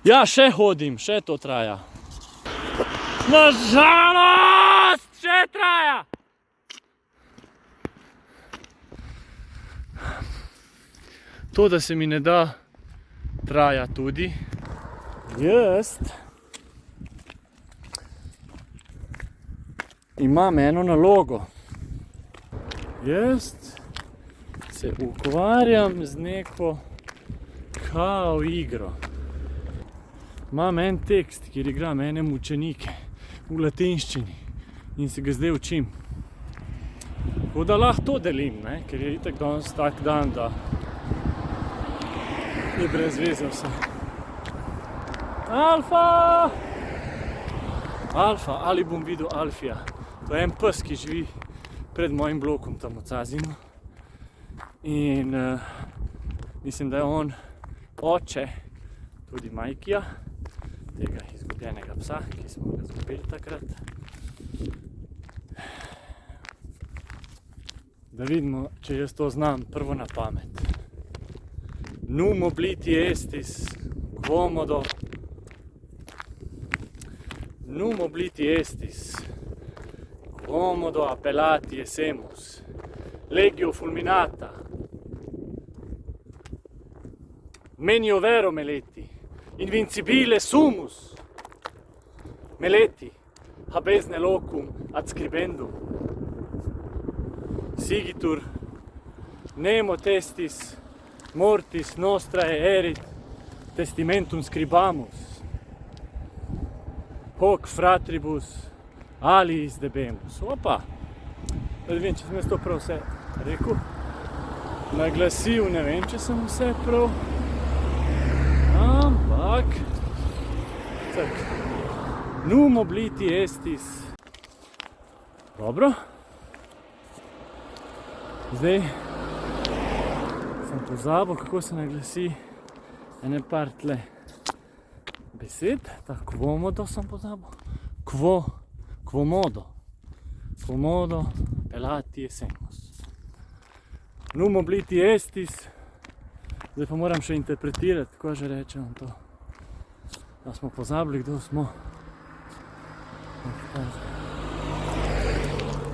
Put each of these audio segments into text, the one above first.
Ja, še hodim, še to traja. Nažalost, še traja! To, da se mi ne da, traja tudi. Jaz imam eno nalogo. Jaz se ukvarjam z neko kao igro. Imam en tekst, kjer igram ene mučenike v latinščini in se ga zdaj učim. Tako da lahko to delim, ne? Ker je itak danes tak dan, da je brez veze vse. Alfa! Alfa, ali bom videl Alfija. To je en pes, ki živi pred mojim blokom tam v Cazinu. In mislim, da je on oče tudi Majkija, tega izgubljenega psa, ki smo ga izgubili takrat. Da vidimo, če jaz to znam prvo na pamet. Num obliti estis quomodo. Num obliti estis quomodo appellati essemus. Legio fulminata. Menio vero, Meletti. Invincibile sumus. Meletti, habes ne locum adscribendum. Sigitur, nemo testis mortis nostrae erit testamentum scribamus. Hoc fratribus aliis debemus. Opa! Ne vem, če sem jaz to prav vse rekel. Naglasil, ne vem, če sem vse prav. Ampak, tak, num obliti estis. Dobro. Zdaj sem pozabil, kako se naglasi ene par tle besed. Tak, quomodo sem pozabil. Quomodo. Quomodo appellati essemus. Num obliti estis. Zdaj pa moram še interpretirati, kako že rečem to. Da smo pozabili, kdo smo.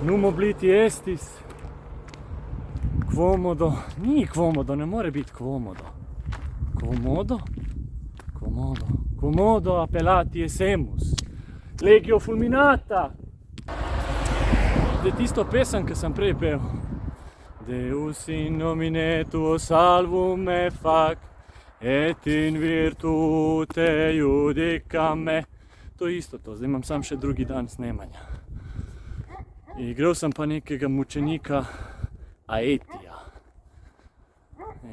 Num obliti estis. Quomodo. Ni quomodo, ne more biti quomodo. Quomodo? Quomodo. Quomodo appellati essemus. Legio fulminata. Zdaj tisto pesem, ki sem prej pel. Deus in nomine tuo salvum me fac, et in virtute iudicam me. To je isto to, zdaj imam sam še drugi dan snemanja. Igral sem pa nekega mučenika Aetija.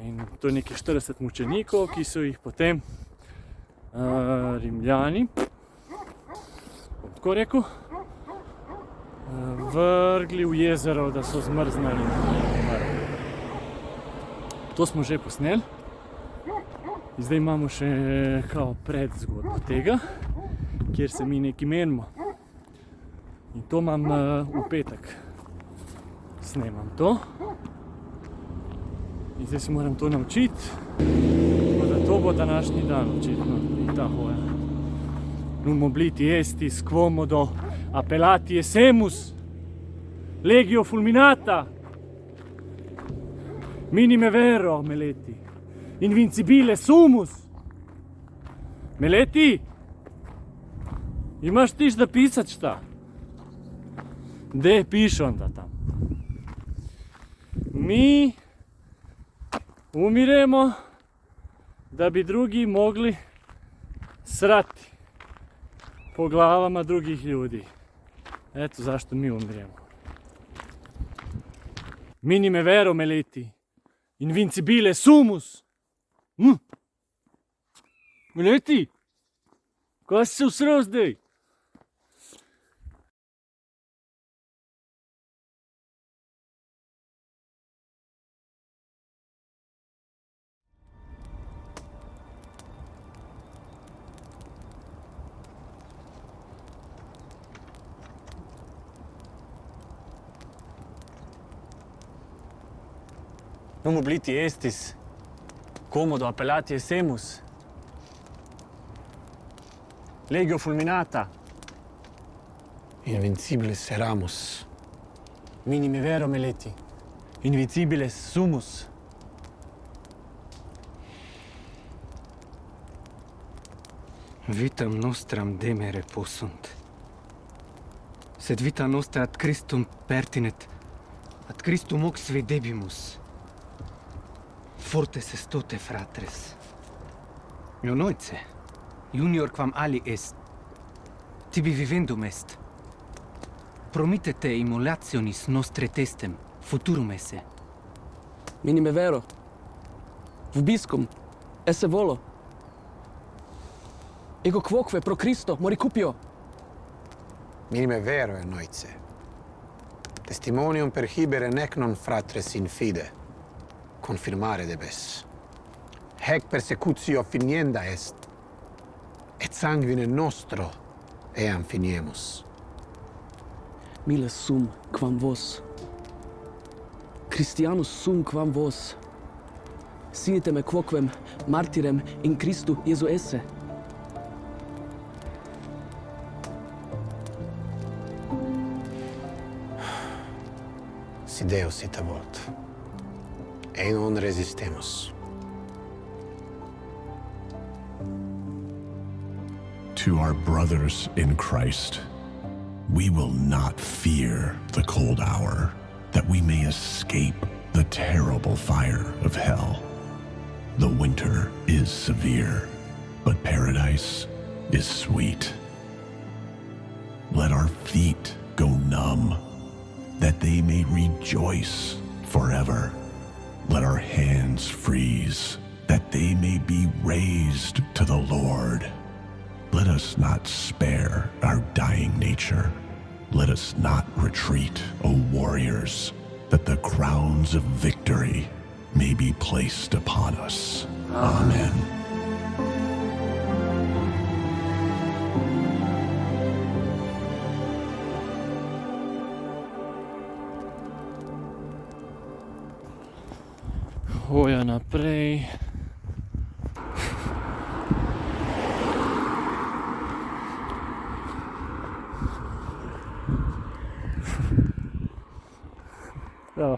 In to je nekih 40 mučenikov, ki so jih potem Rimljani, bom tako rekel, vrgli v jezero, da so zmrznali. To smo že posneli. Zdaj imamo še kao predzgodbo tega, kjer se mi nekaj menimo. In to imam v petek. Snemam to. In zdaj se moram to naučiti. Tako da to bo današnji dan, očitno. In ta hoja. Num obliti estis quomodo appellati essemus. Legio fulminata. Minime vero, Meletti. Invincibile sumus. Meletti, imaš ti šta pisat šta? Gde piše onda tam? Mi umiremo da bi drugi mogli srati po glavama drugih ljudi. Eto zašto mi umiremo. Minime vero, Meletti. Invincibile sumus. Meletti, kaj si se usrel zdaj? Num obliti estis, quomodo appellati essemus. Legio fulminata. Invincibiles eramus. Minime vero meleti. Invicibiles sumus. Vitam nostram demere possunt. Sed vita nostra ad Christum pertinet, ad Christum hoc videbimus. Fortes est tote, fratres. Ionoice, junior quam ali est, tibi vivendum est. Promittete immolationis nostre testem, futurum esse. Minime vero. Vobiscum, esse volo. Ego quoque pro Christo moricupio. Minime vero, Ionoice. Testimonium perhibere nec non fratres in fide. Confirmare debes. Hec persecutio finienda est, et sanguine nostro eam finiemus. Miles sum quam vos. Christianus sum quam vos. Sinite me quoquem martyrem in Christu Iesu esse. Si Deus ita vult, e non resistemus. To our brothers in Christ, we will not fear the cold hour, that we may escape the terrible fire of hell. The winter is severe, but paradise is sweet. Let our feet go numb, that they may rejoice forever. Let our hands freeze, that they may be raised to the Lord. Let us not spare our dying nature. Let us not retreat, O warriors, that the crowns of victory may be placed upon us. Amen. Hoja naprej. Ja.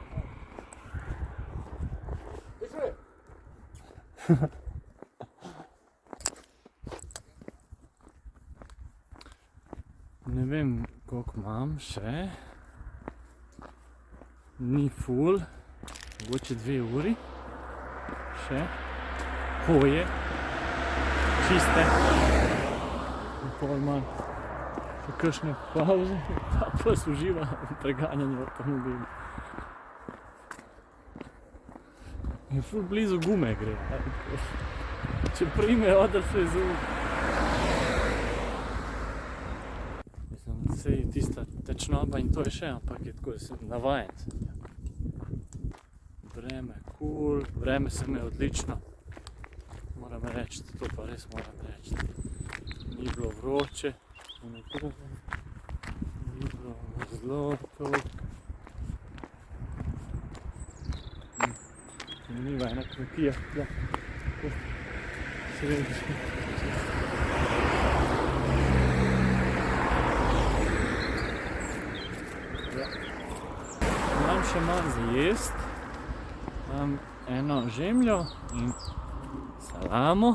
Ne vem, koliko imam še. Ni ful, mogoče 2 uri še. Hoje, čiste. In pol manj. Še kakšne pauze, pa se uživa v preganjanju avtomobila. In ful blizu gume gre. Če prime odr se je zub. Mislim, sej tista tečnoba in to je še, ampak je tako, da sem navajen. Vreme cool, vreme se me odlično. Moram reči, to pa res moram reči. Ni bilo vroče, ni bilo zelo toliko. Zanimiva ena kmetija, ja, tako sredi. Ja. Imam še manj za jest, imam eno žemljo in salamo.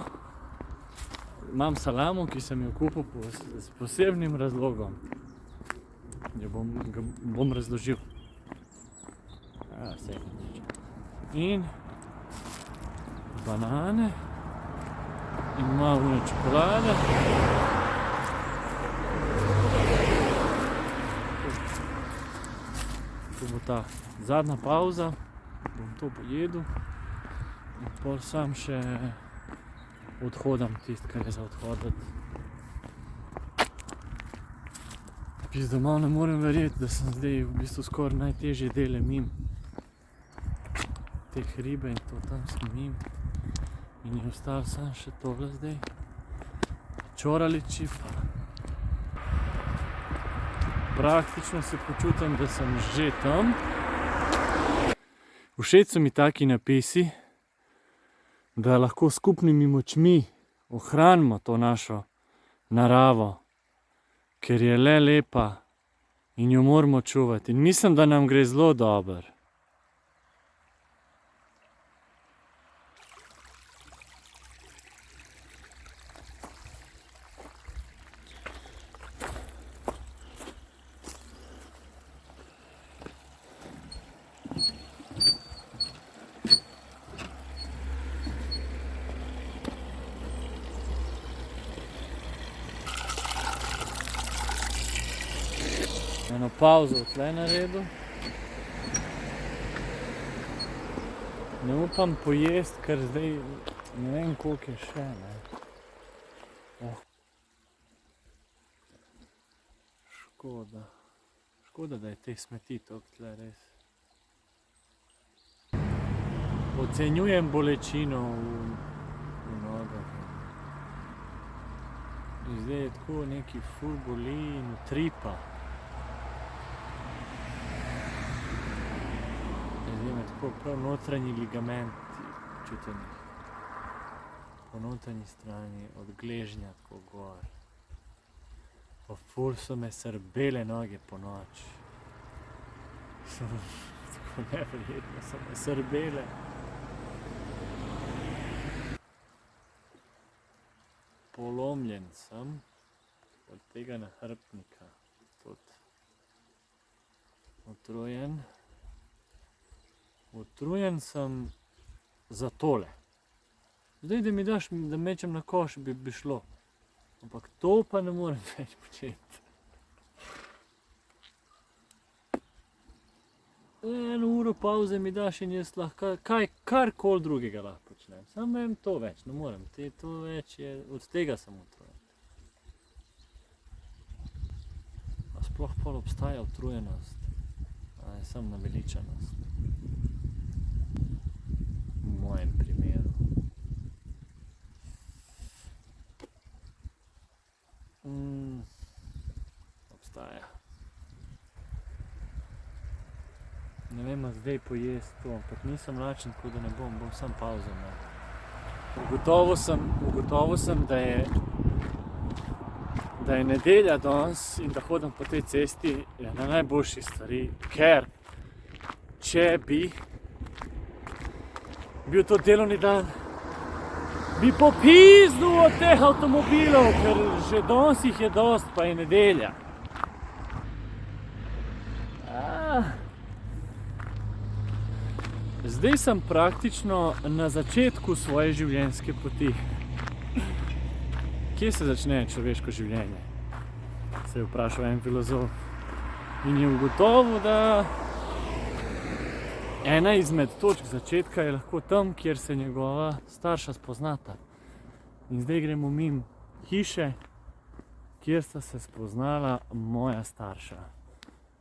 Imam salamo, ki sem jo kupil s posebnim razlogom. Jo bom razložil. Ja, sej. In banane in malo čokolade. To bo ta zadnja pauza, bom to pojedel in pol sam še odhodam tisto, kar je za odhoditi. Pizdo, malo ne morem verjeti, da sem zdaj v bistvu skoraj najtežje dele mimo. Te hribe in to tam sem mimo. In je ostalo samo še tole zdaj. Čoraliči pa. Praktično se počutim, da sem že tam. Všeč so mi taki napisi, da lahko s skupnimi močmi ohranimo to našo naravo, ker je le lepa in jo moramo čuvati. In mislim, da nam gre zelo dobro. Eno pauzo tle naredil. Ne upam pojesti, ker zdaj ne vem, koliko je še. Škoda. Škoda, da je teh smeti toliko tle res. Ocenjujem bolečino v nogah. Zdaj je tako neki ful boli in utripa. Zdaj me tako prav notranji ligamenti čutim. Po notranji strani, od gležnja tako gor. Pa ful so me srbele noge po noč. Tako neverjetno so me srbele. Polomljen sem od tega nahrbtnika. Tudi utrujen. Utrujen sem za tole. Zdaj, da mi daš, da mečem na koš, bi šlo. Ampak to pa ne morem več početi. Eno uro pauze mi daš in jaz lahko karkoli drugega lahko počnem. Samo vem to več, ne morem. To več je, od tega sem utrujen. A sploh pol obstaja utrujenost? A je samo naveličanost? V mojem primeru. Obstaja. Ne vem, a zdaj pojesti to, ampak nisem lačen, tako da ne bom sam pauzo imel. Ugotovil sem, da je nedelja danes in da hodim po tej cesti ena najboljših stvari, ker če bi bil to delovni dan, bi popizdil od teh avtomobilov, ker že danes jih je dost, pa je nedelja. Zdaj sem praktično na začetku svoje življenjske poti. Kje se začne človeško življenje? Se je vprašal en filozof. In je ugotovil, da ena izmed točk začetka je lahko tam, kjer se njegova starša spoznata. In zdaj gremo mimo hiše, kjer sta se spoznala moja starša.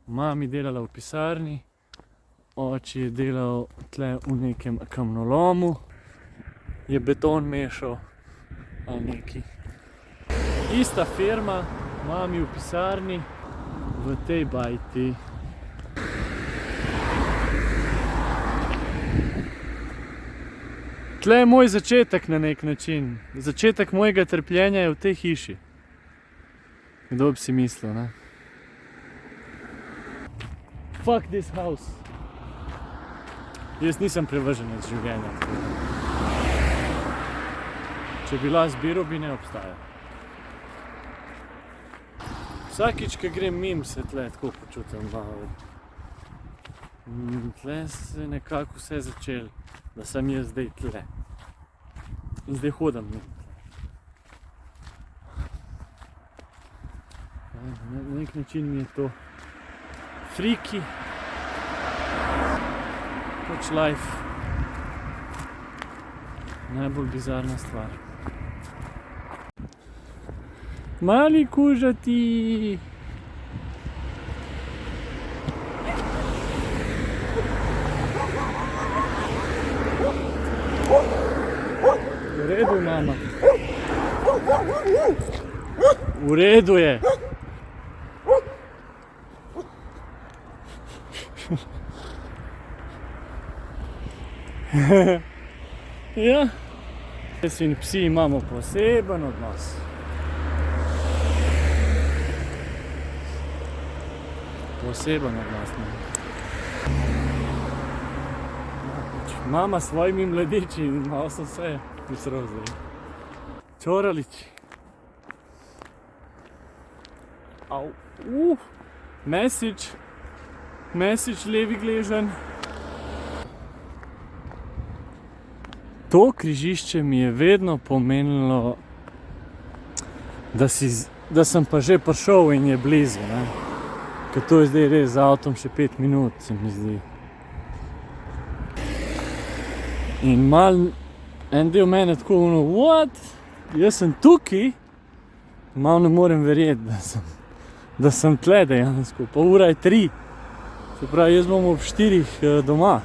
Mami delala v pisarni, oči je delal tle v nekem kamnolomu, je beton mešal ali neki. Ista firma, mami v pisarni, v tej bajti. Tle je moj začetek na nek način. Začetek mojega trpljenja je v tej hiši. Kdo bi si mislil, ne? Fuck this house. Jaz nisem privrženec življenja. Če bi lahko zbiral, bi ne obstajal. Vsakič, ko grem mimo, se tle tako počutim. Tle se nekako vse začelo, da sem jaz zdaj tle. In zdaj hodim mimo. Na nek način mi je to freaky. Pač life. Najbolj bizarna stvar. Mali kužati! V redu, mama. V redu je. Ja, jaz in psi imamo poseben odnos. Poseben odnos. Mama s svojimi mladiči in malo sem se usral zdaj. Čoraliči. Au. Mesič levi gležen. To križišče mi je vedno pomenilo, da sem pa že prišel in je blizu, ne. Ker to je zdaj res z avtom še 5 minut, se mi zdi. In en del mene tako what? Jaz sem tukaj? Malo ne morem verjeti, da sem tle dejansko. Pa ura je 3. Se pravi, jaz bom ob 4 doma.